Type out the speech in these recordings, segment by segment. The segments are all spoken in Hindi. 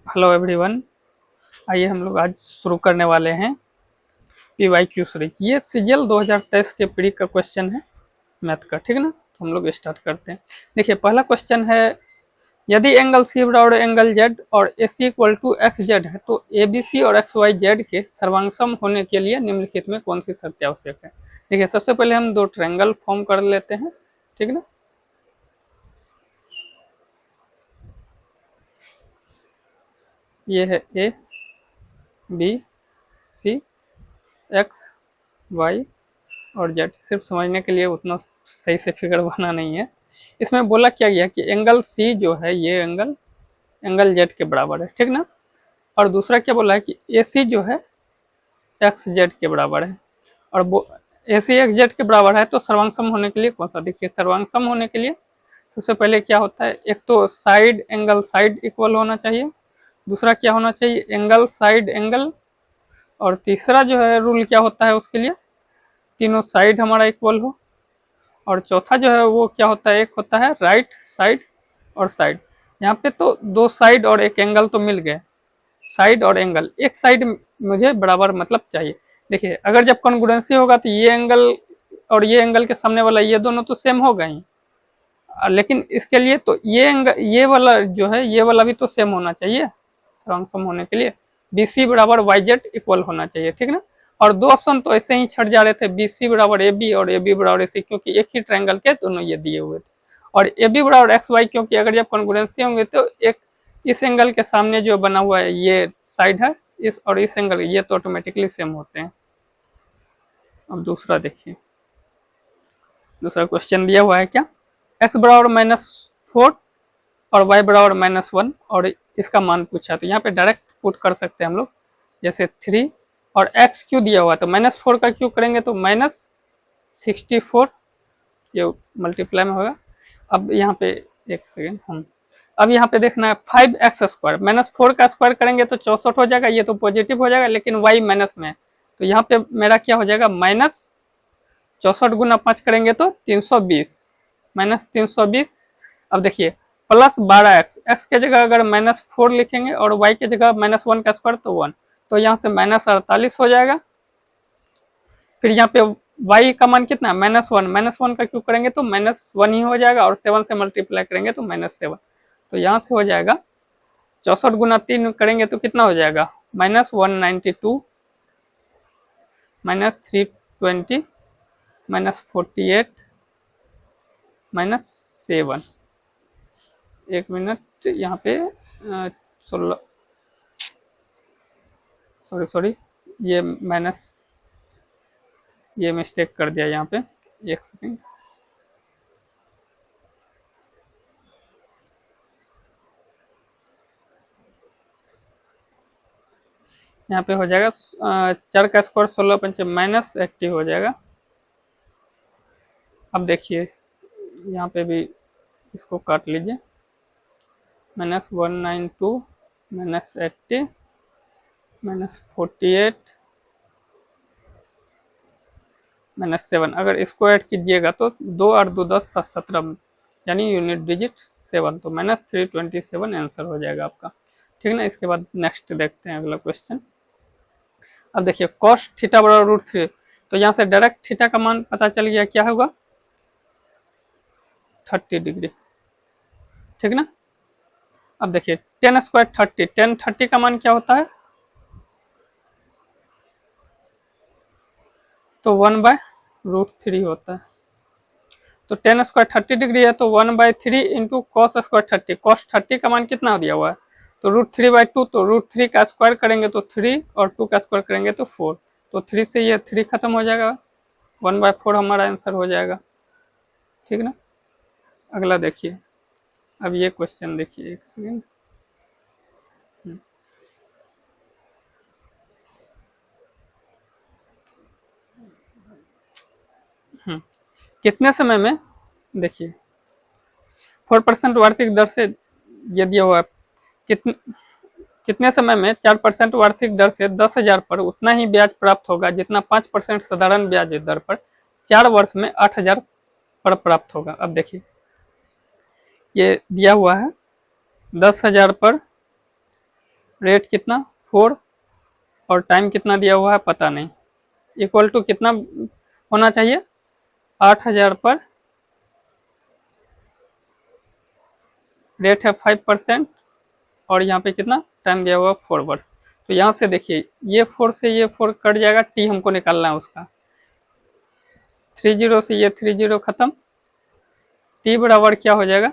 Hello everyone. आइए हम लोग आज शुरू करने वाले हैं PYQ सीरीज। ये सीजीएल 2023 के प्री का क्वेश्चन है मैथ का, ठीक है ना। तो हम लोग स्टार्ट करते हैं। देखिए पहला क्वेश्चन है, यदि एंगल सी बराबर एंगल जेड और AC equal to X Z है तो ABC और XYZ के सर्वांगसम होने के लिए निम्नलिखित में कौन सी शर्त आवश्यक है। देखिए सबसे पहले हम दो ट्रायंगल फॉर्म कर लेते हैं, ठीक है ना। ये है ABC, एक्स वाई और जेड। सिर्फ समझने के लिए उतना सही से फिगर बना नहीं है। इसमें बोला क्या गया कि एंगल सी जो है ये एंगल जेड के बराबर है, ठीक ना। और दूसरा क्या बोला है कि AC जो है एक्स जेड के बराबर है। और वो AC एक्स जेड के बराबर है तो सर्वांगसम होने के लिए कौन सा। देखिए सर्वांगसम होने के लिए सबसे पहले क्या होता है, एक तो साइड एंगल साइड इक्वल होना चाहिए, दूसरा क्या होना चाहिए एंगल साइड एंगल, और तीसरा जो है रूल क्या होता है उसके लिए, तीनों साइड हमारा इक्वल हो। और चौथा जो है वो क्या होता है, एक होता है राइट साइड और साइड। यहाँ पे तो दो साइड और एक एंगल तो मिल गए, साइड और एंगल एक साइड मुझे बराबर मतलब चाहिए। देखिए अगर जब कॉन्ग्रुएंसी होगा तो ये एंगल और ये एंगल के सामने वाला ये दोनों तो सेम होगा ही, लेकिन इसके लिए तो ये एंगल ये वाला जो है ये वाला भी तो सेम होना चाहिए सर्वांगसम होने के लिए। BC बराबर YZ इक्वल होना चाहिए, ठीक ना। और दो ऑप्शन तो ऐसे ही छट जा रहे थे, BC बराबर AB और AB बराबर AC, क्योंकि एक ही ट्रायंगल के दोनों ये दिए हुए थे। और AB बराबर XY, क्योंकि अगर जब कॉन्ग्रुएंसी होंगे तो एक इस एंगल के सामने जो बना हुआ है ये साइड है, इस और इस एंगल ये तो ऑटोमेटिकली सेम होते हैं। अब दूसरा देखिए, दूसरा क्वेश्चन दिया हुआ है क्या, x बराबर -4 और y बराबर -1 और इसका मान पूछा। तो यहाँ पे डायरेक्ट पुट कर सकते हैं हम लोग, जैसे 3 और x क्यों दिया हुआ है तो -4 का क्यों करेंगे तो -64 ये मल्टीप्लाई में होगा। अब यहाँ पे एक सेकेंड, हम अब यहाँ पे देखना है 5x स्क्वायर -4 का स्क्वायर करेंगे तो 64 हो जाएगा, ये तो पॉजिटिव हो जाएगा लेकिन y माइनस में, तो यहाँ पे मेरा क्या हो जाएगा -64 गुना 5 करेंगे तो 320 -320। अब देखिए +12x, x के जगह अगर -4 लिखेंगे और y के जगह -1 का स्क्वायर तो 1, तो यहाँ से -48 हो जाएगा। फिर यहाँ पे y का मान कितना है -1 का क्यों करेंगे तो -1 ही हो जाएगा, और 7 से मल्टीप्लाई करेंगे तो -7, तो यहाँ से हो जाएगा 64 गुना 3 करेंगे तो कितना हो जाएगा -192 -320 -48 -7। एक मिनट यहाँ पे 16, सॉरी ये मिस्टेक कर दिया यहाँ पे, एक सेकेंड। यहाँ पे हो जाएगा 4 का स्क्वायर 16 पंचे -80 हो जाएगा। अब देखिए यहाँ पे भी इसको काट लीजिए, -192 -80 -48 -7। अगर इसको ऐड कीजिएगा तो 2 और 2 10 7 17, यानी यूनिट डिजिट 7, तो -327 आंसर हो जाएगा आपका, ठीक है ना। इसके बाद नेक्स्ट देखते हैं अगला क्वेश्चन। अब देखिए cos थीटा बराबर √3, तो यहाँ से डायरेक्ट थीटा का मान पता चल गया, क्या होगा 30 डिग्री, ठीक ना। अब देखिए 10 स्क्वायर 30, 10 का मान क्या होता है तो 1/√3 होता है। तो 10 स्क्वायर 30 डिग्री है तो 1/3 इंटू कॉस स्क्वायर 30, कॉस 30 का मान कितना दिया हुआ है तो √3/2, तो √3 का स्क्वायर करेंगे तो 3 और 2 का स्क्वायर करेंगे तो 4, तो 3 से ये 3 खत्म हो जाएगा, 1/4 हमारा आंसर हो जाएगा, ठीक ना। अगला देखिए, अब ये क्वेश्चन देखिए, एक सेकेंड। कितने समय में, देखिए 4% वार्षिक दर से ये दिया हुआ है, कितने समय में 4% वार्षिक दर से 10,000 पर उतना ही ब्याज प्राप्त होगा जितना 5% साधारण ब्याज दर पर 4 वर्ष में 8,000 पर प्राप्त होगा। अब देखिए ये दिया हुआ है 10,000 पर रेट कितना 4 और टाइम कितना दिया हुआ है पता नहीं, इक्वल टू कितना होना चाहिए 8000 पर, रेट है 5% और यहाँ पे कितना टाइम दिया हुआ 4 वर्ष। तो यहाँ से देखिए ये 4 से ये 4 कट जाएगा, टी हमको निकालना है उसका, 30 से ये 30 खत्म, टी बराबर क्या हो जाएगा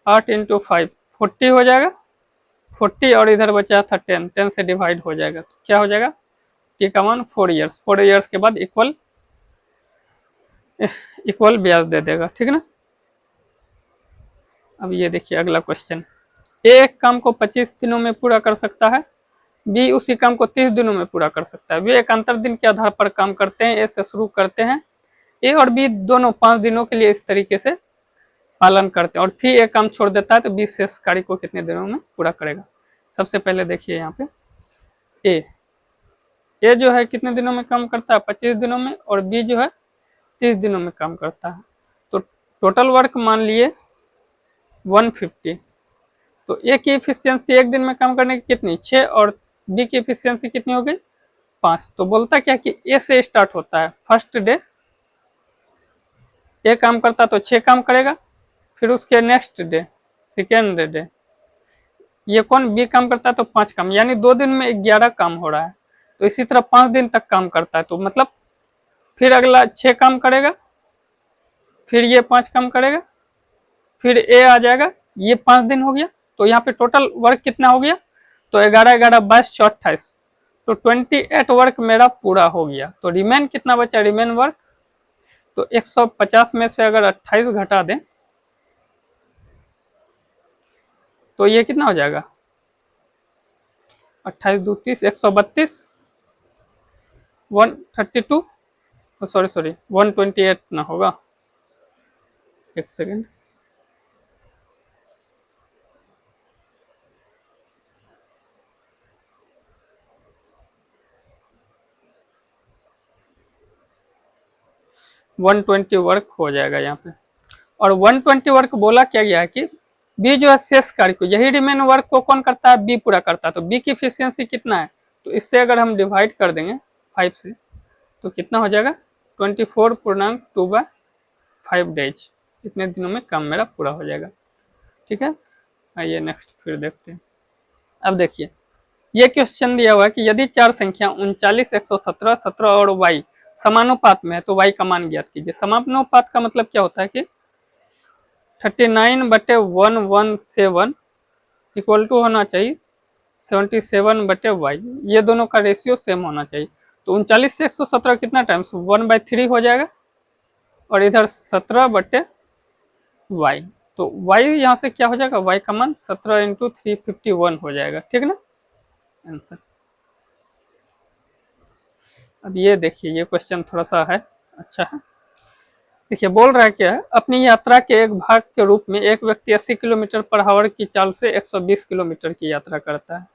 8 इंटू 5 40 हो जाएगा, 40 और इधर बचा था 10, 10 से डिवाइड हो जाएगा तो क्या हो जाएगा टी का मान 4 ईयर्स, 4 ईयर्स के बाद इक्वल ब्याज दे देगा, ठीक है ना। अब ये देखिए अगला क्वेश्चन, ए एक काम को 25 दिनों में पूरा कर सकता है, बी उसी काम को 30 दिनों में पूरा कर सकता है। वे एक अंतर दिन के आधार पर काम करते हैं, ए से शुरू करते हैं, ए और बी दोनों 5 दिनों के लिए इस तरीके से पालन करते हैं और फिर एक काम छोड़ देता है तो बी शेष कार्य को कितने दिनों में पूरा करेगा। सबसे पहले देखिए यहाँ पे ए जो है कितने दिनों में काम करता है 25 दिनों में, और बी जो है 30 दिनों में काम करता है। तो टोटल वर्क मान लिए 150, तो ए की एफिशिएंसी एक दिन में काम करने की कितनी 6 और बी की एफिशिएंसी कितनी हो गई 5। तो बोलता क्या कि ए से स्टार्ट होता है, फर्स्ट डे ए काम करता तो 6 काम करेगा, फिर उसके नेक्स्ट डे सेकेंड डे ये कौन बी काम करता है तो 5 काम, यानी 2 दिन में 11 काम हो रहा है। तो इसी तरह 5 दिन तक काम करता है, तो मतलब फिर अगला 6 काम करेगा, फिर ये 5 काम करेगा, फिर ए आ जाएगा, ये 5 दिन हो गया। तो यहाँ पे टोटल वर्क कितना हो गया तो 11 11 22 28, तो 28 वर्क मेरा पूरा हो गया। तो रिमेन कितना बचा रिमेन वर्क, तो 150 में से अगर 28 घटा दें तो ये कितना हो जाएगा 28 2 30 132 132 सॉरी 128 ना होगा, एक सेकेंड, वन 120 वर्क हो जाएगा यहाँ पे। और 120 वर्क बोला क्या गया है कि बी जो है शेष कार्य को, यही रिमेन वर्क को कौन करता है बी पूरा करता है। तो बी की एफिशिएंसी कितना है, तो इससे अगर हम डिवाइड कर देंगे 5 से तो कितना हो जाएगा 24.2/5 डेज, इतने दिनों में काम मेरा पूरा हो जाएगा। ठीक है, आइए नेक्स्ट फिर देखते हैं। अब देखिए ये क्वेश्चन दिया हुआ है कि यदि 4 संख्या 39 117 17 और y समानुपात में है तो y का मान ज्ञात कीजिए। समानुपात का मतलब क्या होता है कि 39/117 इक्वल टू होना चाहिए 77/y, ये दोनों का रेशियो सेम होना चाहिए। तो 39 से 117 कितना टाइम्स 1/3 हो जाएगा और इधर 17/y, तो y यहाँ से क्या हो जाएगा y का मान 17 इंटू 351 हो जाएगा, ठीक ना आंसर। अब ये देखिए ये क्वेश्चन थोड़ा सा है अच्छा है। देखिए बोल रहा है क्या है, अपनी यात्रा के एक भाग के रूप में एक व्यक्ति 80 किलोमीटर पर आवर की चाल से 120 किलोमीटर की यात्रा करता है।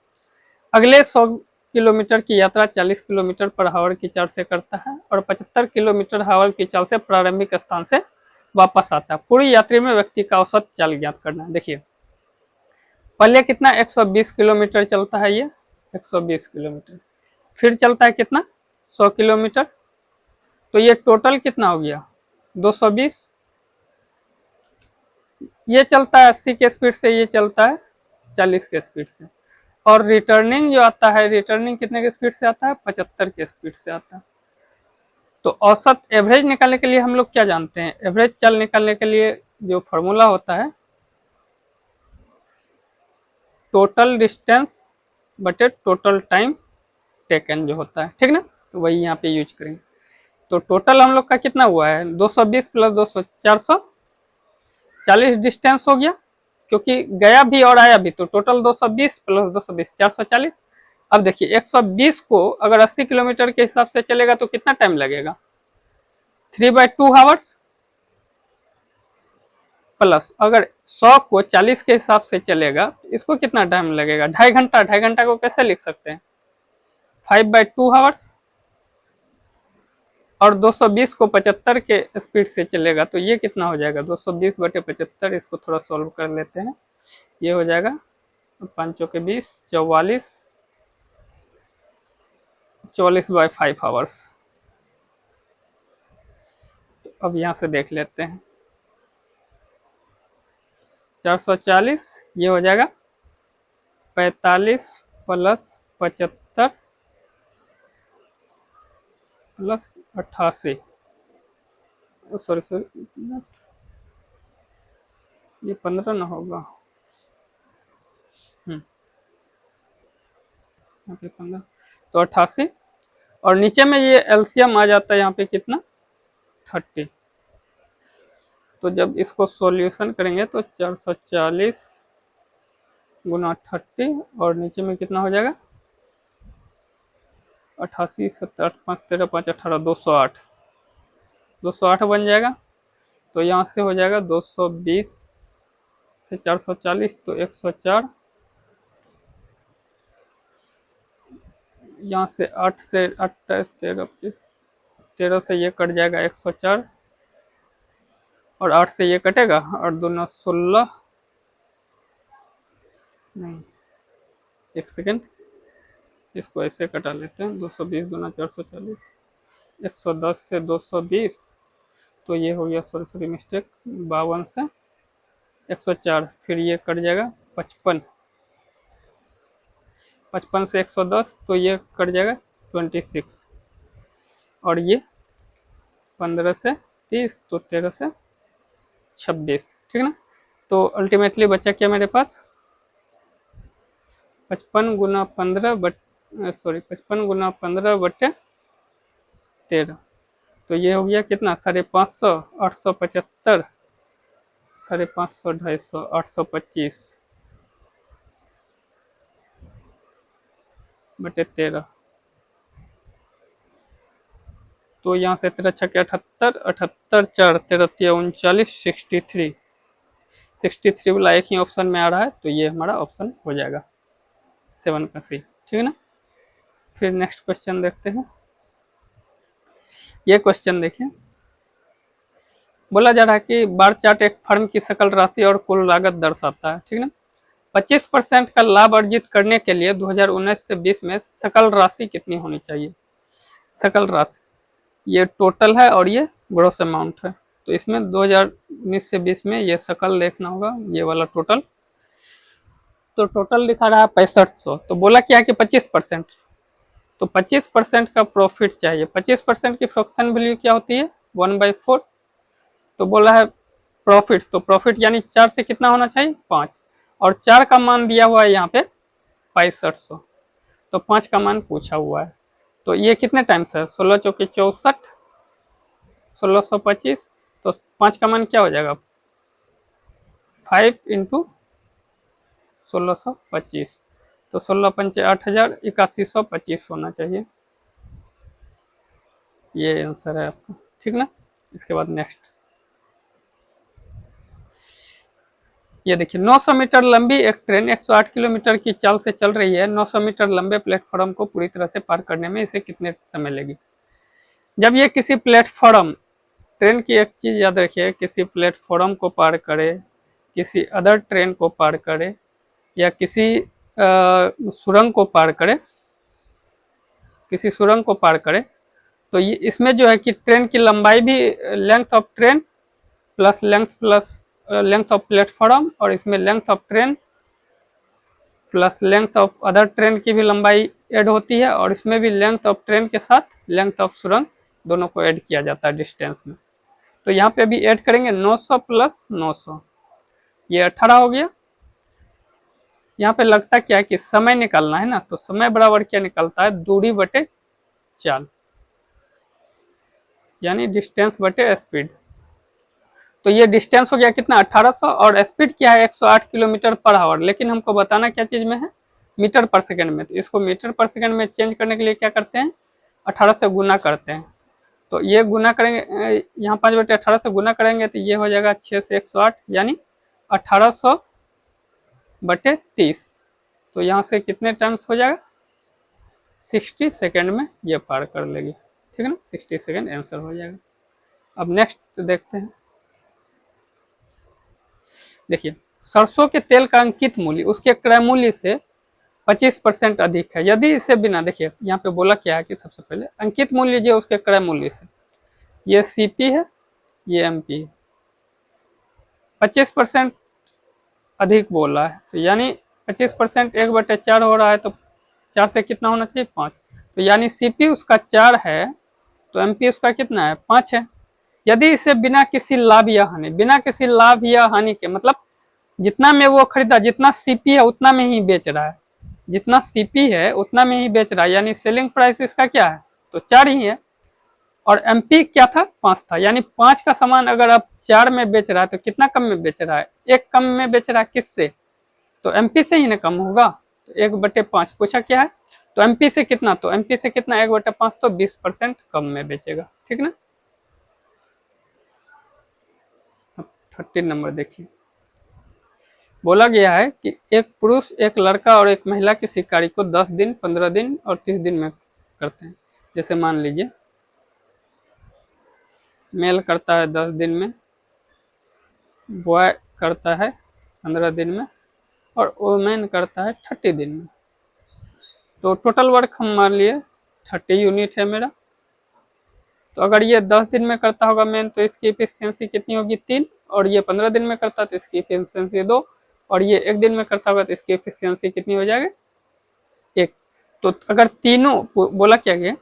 अगले 100 किलोमीटर की यात्रा 40 किलोमीटर पर आवर की चाल से करता है और 75 किलोमीटर आवर की चाल से प्रारंभिक स्थान से वापस आता है। पूरी यात्रा में व्यक्ति का औसत चाल ज्ञात करना है। देखिए पहले कितना 120 किलोमीटर चलता है, ये 120 किलोमीटर, फिर चलता है कितना 100 किलोमीटर, तो ये टोटल कितना हो गया 220। ये चलता है 80 के स्पीड से, ये चलता है 40 के स्पीड से, और रिटर्निंग जो आता है रिटर्निंग कितने के स्पीड से आता है 75 के स्पीड से आता है। तो औसत एवरेज निकालने के लिए हम लोग क्या जानते हैं, एवरेज चाल निकालने के लिए जो फॉर्मूला होता है टोटल डिस्टेंस बटे टोटल टाइम टेकन जो होता है, ठीक ना, तो वही यहाँ पे यूज करेंगे। तो टोटल हम लोग का कितना हुआ है 220 प्लस 200 440 डिस्टेंस हो गया, क्योंकि गया भी और आया भी, तो टोटल 220 प्लस 220 440। अब देखिए 120 को अगर 80 किलोमीटर के हिसाब से चलेगा तो कितना टाइम लगेगा 3/2 आवर्स, प्लस अगर 100 को 40 के हिसाब से चलेगा तो इसको कितना टाइम लगेगा 2.5 घंटा। 2.5 घंटा को कैसे लिख सकते हैं 5/2 आवर्स, और 220 को 75 के स्पीड से चलेगा तो ये कितना हो जाएगा 220/75, इसको थोड़ा सॉल्व कर लेते हैं, ये हो जाएगा और 5 चौके 20, 44, 44/5 आवर्स। तो अब यहाँ से देख लेते हैं, 440 ये हो जाएगा 45 प्लस 75 प्लस 88, सॉरी सॉरी, ये 15 ना होगा, यहाँ पे 15 तो 88, और नीचे में ये एलसीएम आ जाता है यहाँ पे कितना, 30। तो जब इसको सॉल्यूशन करेंगे तो 440 गुना 30, और नीचे में कितना हो जाएगा, 88, 7, 8, 5, 13, 5, 18, 208, 208 बन जाएगा। तो यहाँ से हो जाएगा 220 से 440 तो 104, यहाँ से 8 से 8, 13 से ये कट जाएगा 104, और 8 से ये कटेगा, और दोनों 16, नहीं, एक सेकेंड, इसको ऐसे कटा लेते हैं, 220 गुना 440, 110 से 220, तो ये हो गया, सॉरी सॉरी मिस्टेक, 52 से 104, फिर ये कट जाएगा 55, 55 से 110 तो ये कट जाएगा 26, और ये 15 से 30 तो 13 से 26, ठीक है ना। तो अल्टीमेटली बचा क्या मेरे पास, 55 गुना 15 सॉरी 55 गुना 15/13, तो ये हो गया कितना, 550, 875, 550, 250, 825/13, तो यहाँ से 13 छक्के 78, 78 4, 13 39, 63, 63 वाला एक ही ऑप्शन में आ रहा है, तो ये हमारा ऑप्शन हो जाएगा 7 का सी, ठीक है ना। फिर नेक्स्ट क्वेश्चन देखते हैं। ये क्वेश्चन देखिए, बोला जा रहा है कि बार चार्ट एक फर्म की सकल राशि और कुल लागत दर्शाता है, ठीक है ना। 25% का लाभ अर्जित करने के लिए 2019 से 20 में सकल राशि कितनी होनी चाहिए। सकल राशि ये टोटल है और ये ग्रॉस अमाउंट है, तो इसमें 2019 से 20 में ये सकल देखना होगा, ये वाला टोटल, तो टोटल लिखा रहा है 6500, तो बोला क्या कि 25%, तो 25% का प्रॉफिट चाहिए। 25% की फ्रैक्शन वैल्यू क्या होती है, 1/4, तो बोला है प्रॉफिट, तो प्रॉफिट यानी 4 से कितना होना चाहिए, 5, और 4 का मान दिया हुआ है यहाँ पे 6500, तो 5 का मान पूछा हुआ है, तो ये कितने टाइम्स है, 16 चौके 64, 1625, तो 5 का मान क्या हो जाएगा, 5 इंटू 1625, तो 16 पंचे 8000, 8125 होना चाहिए, ये आंसर है आपका, ठीक ना। इसके बाद नेक्स्ट, ये देखिए 900 मीटर लंबी एक ट्रेन 108 किलोमीटर की चाल से चल रही है। 900 मीटर लंबे प्लेटफॉर्म को पूरी तरह से पार करने में इसे कितने समय लेगी। जब ये किसी प्लेटफॉर्म, ट्रेन की एक चीज याद रखिए, किसी प्लेटफॉर्म को पार करे, किसी अदर ट्रेन को पार करे, या किसी सुरंग को पार करे, किसी सुरंग को पार करे, तो ये इसमें जो है कि ट्रेन की लंबाई भी, length of train plus length of platform, और इसमें length of train plus length of other train की भी लंबाई ऐड होती है, और इसमें भी लेंथ ऑफ ट्रेन के साथ लेंथ ऑफ सुरंग दोनों को ऐड किया जाता है डिस्टेंस में। तो यहाँ पे भी ऐड करेंगे 900 प्लस 900, ये 18 हो गया। यहाँ पे लगता क्या है कि समय निकालना है ना, तो समय बराबर क्या निकलता है, दूरी बटे चाल, यानी डिस्टेंस बटे स्पीड। तो ये डिस्टेंस हो गया कितना, 1800, और स्पीड क्या है 108 किलोमीटर पर आवर, लेकिन हमको बताना क्या चीज में है, मीटर पर सेकंड में। तो इसको मीटर पर सेकंड में चेंज करने के लिए क्या करते हैं, 18 से गुना करते हैं, तो ये गुना करेंगे, यहाँ 5/18 से गुना करेंगे तो ये हो जाएगा 6 से 108, यानी 1800/30, तो यहाँ से कितने टाइम्स हो जाएगा, 60 सेकेंड में ये पार कर लेगी, ठीक है ना, 60 सेकेंड आंसर हो जाएगा। अब नेक्स्ट देखते हैं, देखिए सरसों के तेल का अंकित मूल्य उसके क्रय मूल्य से 25% अधिक है यदि इसे बिना, देखिए यहाँ पे बोला क्या है कि सबसे पहले अंकित मूल्य जो उसके क्रय मूल्य से, ये सीपी है, ये एमपी है, 25% अधिक बोल रहा है, तो यानी 25% 1/4 हो रहा है, तो 4 से कितना होना चाहिए, 5, तो यानी सीपी उसका 4 है, तो एमपी उसका कितना है, 5 है। यदि इसे बिना किसी लाभ या हानि, बिना किसी लाभ या हानि के, मतलब जितना में वो खरीदा, जितना सीपी है उतना में ही बेच रहा है, जितना सीपी है उतना में ही बेच रहा है, यानी सेलिंग प्राइस इसका क्या है, तो 4 ही है। और एमपी क्या था, 5 था, यानी 5 का सामान अगर आप 4 में बेच रहा है तो कितना कम में बेच रहा है, 1 कम में बेच रहा है, किससे, तो एमपी से ही ना कम होगा, तो 1/5 पूछा क्या है, तो एमपी से कितना, तो एमपी से कितना 1/5, तो 20% कम में बेचेगा, ठीक ना। 13 नंबर देखिए, बोला गया है कि एक पुरुष, एक लड़का और एक महिला की शिकारी को 10 दिन, 15 दिन और 30 दिन में करते हैं। जैसे मान लीजिए मेल करता है 10 दिन में, बॉय करता है 15 दिन में, और वुमेन करता है 30 दिन में। तो टोटल वर्क हम मान लिए 30 यूनिट है मेरा। तो अगर ये 10 दिन में करता होगा मेन, तो इसकी एफिशिएंसी कितनी होगी, 3, और ये 15 दिन में करता है तो इसकी एफिशिएंसी 2, और ये 1 दिन में करता होगा तो इसकी एफिशिएंसी कितनी हो जाएगी, 1। तो अगर तीनों, बोला क्या गया,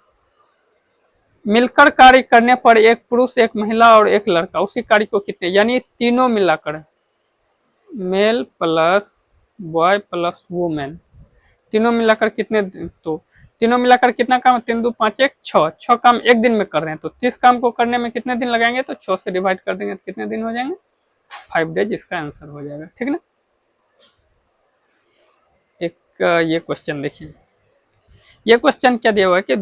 मिलकर कार्य करने पर एक पुरुष, एक महिला और एक लड़का उसी कार्य को कितने, यानी तीनों मिलाकर, male plus boy plus women, तीनों मिलाकर कितने, तो तीनों मिलाकर कितना काम, 3 2 5 1 6, 6 काम 1 दिन में कर रहे हैं, तो 30 काम को करने में कितने दिन लगाएंगे, तो 6 से डिवाइड कर देंगे तो कितने दिन हो जाएंगे, 5 डेज, इसका आंसर हो जाएगा, ठीक ना। एक ये क्वेश्चन देखिए, ये क्वेश्चन क्या दिया हुआ है कि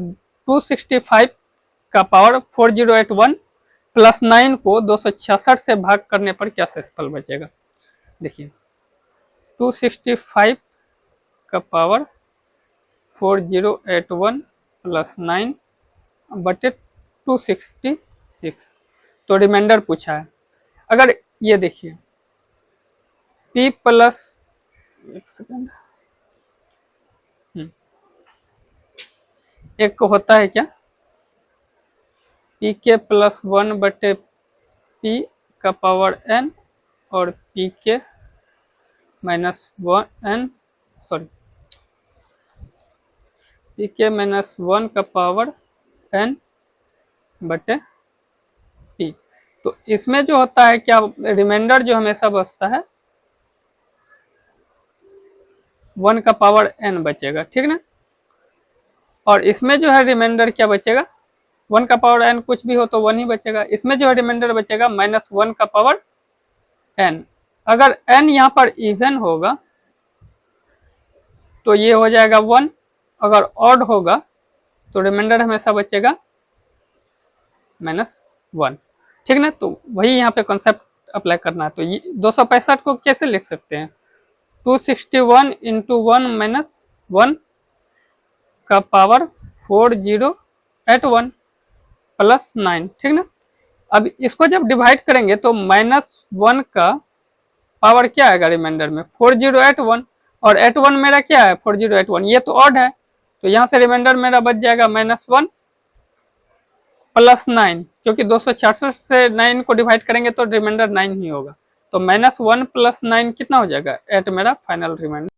265 का पावर 4081 प्लस 9 को 266 से भाग करने पर क्या शेषफल बचेगा। देखिए 265 का पावर 4081 प्लस 9 बटे 266, तो रिमाइंडर पूछा है। अगर ये देखिए p प्लस, एक सेकेंड, एक को होता है क्या, पी के प्लस 1 बटे पी का पावर n, और पी के माइनस 1 सॉरी पी के माइनस 1 का पावर n बटे p। तो इसमें जो होता है क्या, रिमाइंडर जो हमेशा बचता है 1 का पावर n बचेगा, ठीक ना। और इसमें जो है रिमाइंडर क्या बचेगा, 1 का पावर n कुछ भी हो तो 1 ही बचेगा। इसमें जो है रिमाइंडर बचेगा -1 का पावर n। अगर n यहाँ पर इवन होगा तो ये हो जाएगा 1, अगर ऑड होगा तो रिमाइंडर हमेशा बचेगा -1, ठीक ना। तो वही यहाँ पे कॉन्सेप्ट अप्लाई करना है। तो ये 265 को कैसे लिख सकते हैं, 261 इंटू 1 माइनस 1 का पावर 4081 प्लस 9, ठीक ना। अब इसको जब डिवाइड करेंगे तो -1 का पावर क्या आएगा रिमाइंडर में, 4081, और 81 मेरा क्या है, 4081, ये तो ऑड है, तो यहाँ से रिमाइंडर मेरा बच जाएगा -1 प्लस 9, क्योंकि 266 से 9 को डिवाइड करेंगे तो रिमाइंडर 9 ही होगा। तो -1 प्लस 9 कितना हो जाएगा, 8 मेरा फाइनल रिमाइंडर।